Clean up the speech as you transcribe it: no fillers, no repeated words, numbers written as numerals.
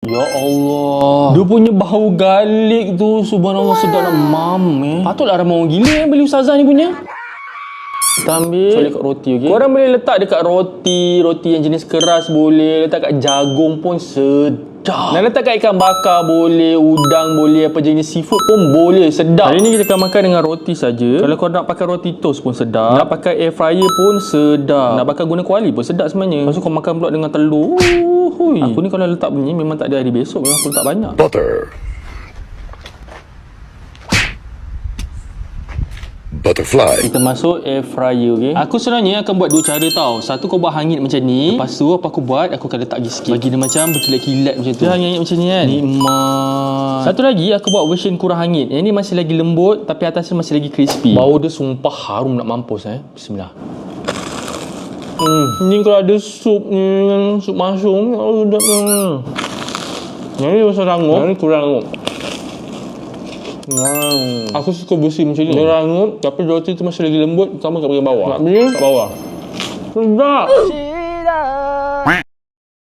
Ya Allah, dia punya bau garlic tu subhanallah sedap nak mam. Patutlah ramai orang gila beli ustazah ni punya. Kita ambil soleh kat roti, okey. Korang boleh letak dekat roti yang jenis keras boleh, letak kat jagung pun sedap. Nak letak kat ikan bakar boleh, udang boleh, apa jenis seafood pun boleh, sedap. Hari ni kita akan makan dengan roti saja. Kalau korang nak pakai roti toast pun sedap. Nak pakai air fryer pun sedap. Nak pakai guna kuali pun sedap sebenarnya. Lepas tu kau makan pula dengan telur. Aku ni kalau letak begini memang tak ada hari besok, memang aku letak banyak. Butter. Butterfly. Kita masuk air fryer, okey. Aku sebenarnya akan buat dua cara tau. Satu kau buat hangit macam ni. Lepas tu apa aku buat, aku akan letak lagi sikit. Bagi dia macam berkilat-kilat macam tu. Dia hangit macam ni kan. Nikmat. Satu lagi aku buat version kurang hangit. Yang ni masih lagi lembut tapi atasnya masih lagi crispy. Bau dia sumpah harum nak mampus Bismillah. Ni kalau ada sup ni, sup mushroom, sedap ni. Yang ni rasa rangup, yang ni kurang rangup. Aku suka bersih macam ni. Dia rangup tapi roti tu masih lagi lembut. Sama kat bagian bawah. Nak beli kat bawah. Sedap.